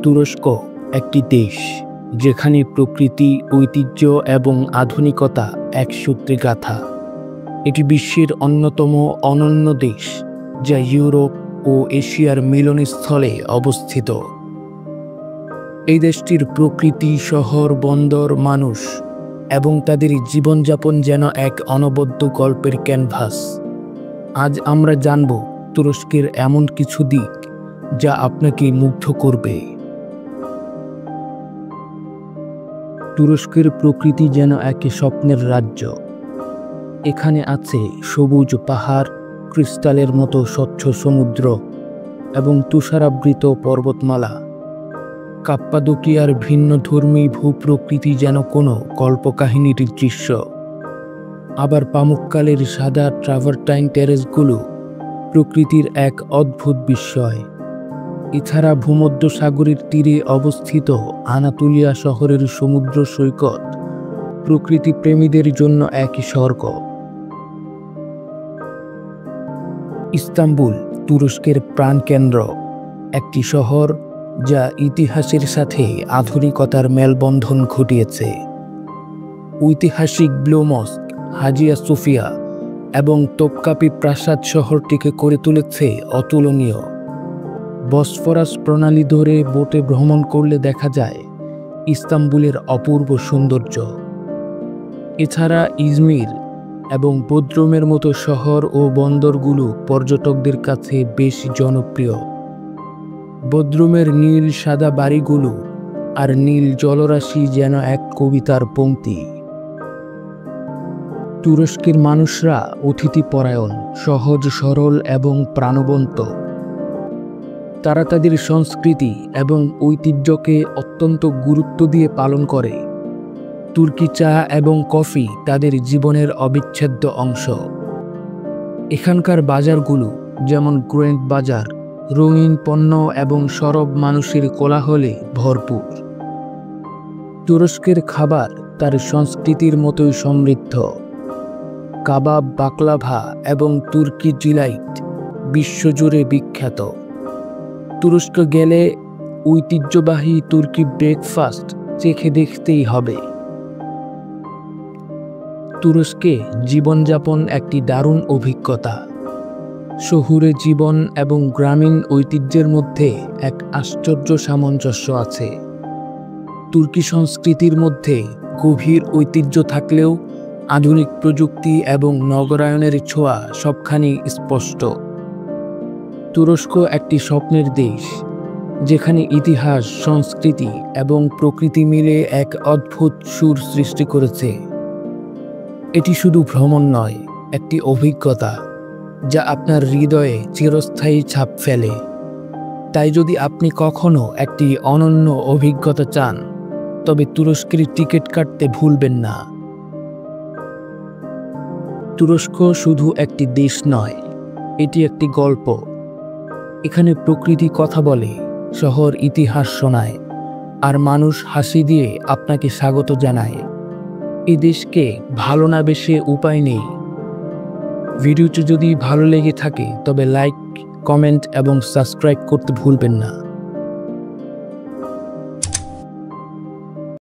তুরস্ক একটি দেশ যেখানে প্রকৃতি, ঐতিহ্য এবং আধুনিকতা এক সূত্রে গাঁথা। এটি বিশ্বের অন্যতম অনন্য দেশ যা ইউরোপ ও এশিয়ার মিলনস্থলে অবস্থিত। এই দেশটির প্রকৃতি, শহর, বন্দর, মানুষ এবং তাদের জীবনযাপন যেন এক অনবদ্য গল্পের ক্যানভাস। আজ আমরা জানব তুরস্কের এমন কিছু দিক যা আপনাকে মুগ্ধ করবে। তুরস্কের প্রকৃতি যেন এক স্বপ্নের রাজ্য। এখানে আছে সবুজ পাহাড়, ক্রিস্টালের মতো স্বচ্ছ সমুদ্র এবং তুষারাবৃত পর্বতমালা। কাপ্পাদোকিয়ার ভিন্নধর্মী ভূপ্রকৃতি যেন কোনো কল্পকাহিনীর দৃশ্য। আবার পামুক্কালের সাদা ট্রাভার্টাইন টেরেসগুলো প্রকৃতির এক অদ্ভুত বিস্ময়। এছাড়া ভূমধ্যসাগরের তীরে অবস্থিত আনাতোলিয়া শহরের সমুদ্র সৈকত প্রকৃতিপ্রেমীদের জন্য এক স্বর্গ। ইস্তাম্বুল তুরস্কের প্রাণকেন্দ্র, একটি শহর যা ইতিহাসের সাথে আধুনিকতার মেলবন্ধন ঘটিয়েছে। ঐতিহাসিক ব্লু মস্ক, হাজিয়া সোফিয়া এবং তোপকাপি প্রাসাদ শহরটিকে করে তুলেছে অতুলনীয়। বসফরাস প্রণালী ধরে বোটে ভ্রমণ করলে দেখা যায় ইস্তাম্বুলের অপূর্ব সৌন্দর্য। এছাড়া ইজমির এবং বোদ্রুমের মতো শহর ও বন্দরগুলো পর্যটকদের কাছে বেশ জনপ্রিয়। বোদ্রুমের নীল সাদা বাড়িগুলো আর নীল জলরাশি যেন এক কবিতার পংক্তি। তুরস্কের মানুষরা অতিথিপরায়ণ, সহজ সরল এবং প্রাণবন্ত। তারা তাদের সংস্কৃতি এবং ঐতিহ্যকে অত্যন্ত গুরুত্ব দিয়ে পালন করে। তুর্কি চা এবং কফি তাদের জীবনের অবিচ্ছেদ্য অংশ। এখানকার বাজারগুলো যেমন গ্রেন্ট বাজার, রঙিন পণ্য এবং সরব মানুষের কোলাহলে ভরপুর। তুরস্কের খাবার তার সংস্কৃতির মতোই সমৃদ্ধ। কাবাব, বাকলাভা এবং তুর্কি ডিলাইট বিশ্বজুড়ে বিখ্যাত। তুরস্ক গেলে ঐতিহ্যবাহী তুর্কি ব্রেকফাস্ট চেখে দেখতেই হবে। তুরস্কে জীবনযাপন একটি দারুণ অভিজ্ঞতা। শহুরে জীবন এবং গ্রামীণ ঐতিহ্যের মধ্যে এক আশ্চর্য সামঞ্জস্য আছে। তুর্কি সংস্কৃতির মধ্যে গভীর ঐতিহ্য থাকলেও আধুনিক প্রযুক্তি এবং নগরায়নের ছোঁয়া সবখানি স্পষ্ট। তুরস্ক একটি স্বপ্নের দেশ যেখানে ইতিহাস, সংস্কৃতি এবং প্রকৃতি মিলে এক অদ্ভুত সুর সৃষ্টি করেছে। এটি শুধু ভ্রমণ নয়, একটি অভিজ্ঞতা যা আপনার হৃদয়ে চিরস্থায়ী ছাপ ফেলে। তাই যদি আপনি কখনো একটি অনন্য অভিজ্ঞতা চান, তবে তুরস্কের টিকিট কাটতে ভুলবেন না। তুরস্ক শুধু একটি দেশ নয়, এটি একটি গল্প। এখানে প্রকৃতি কথা বলে, শহর ইতিহাস শোনায়, আর মানুষ হাসি দিয়ে আপনাকে স্বাগত জানায়। এই দেশকে ভালো না বেশে উপায় নেই। ভিডিওটি যদি ভালো লেগে থাকে তবে লাইক, কমেন্ট এবং সাবস্ক্রাইব করতে ভুলবেন না।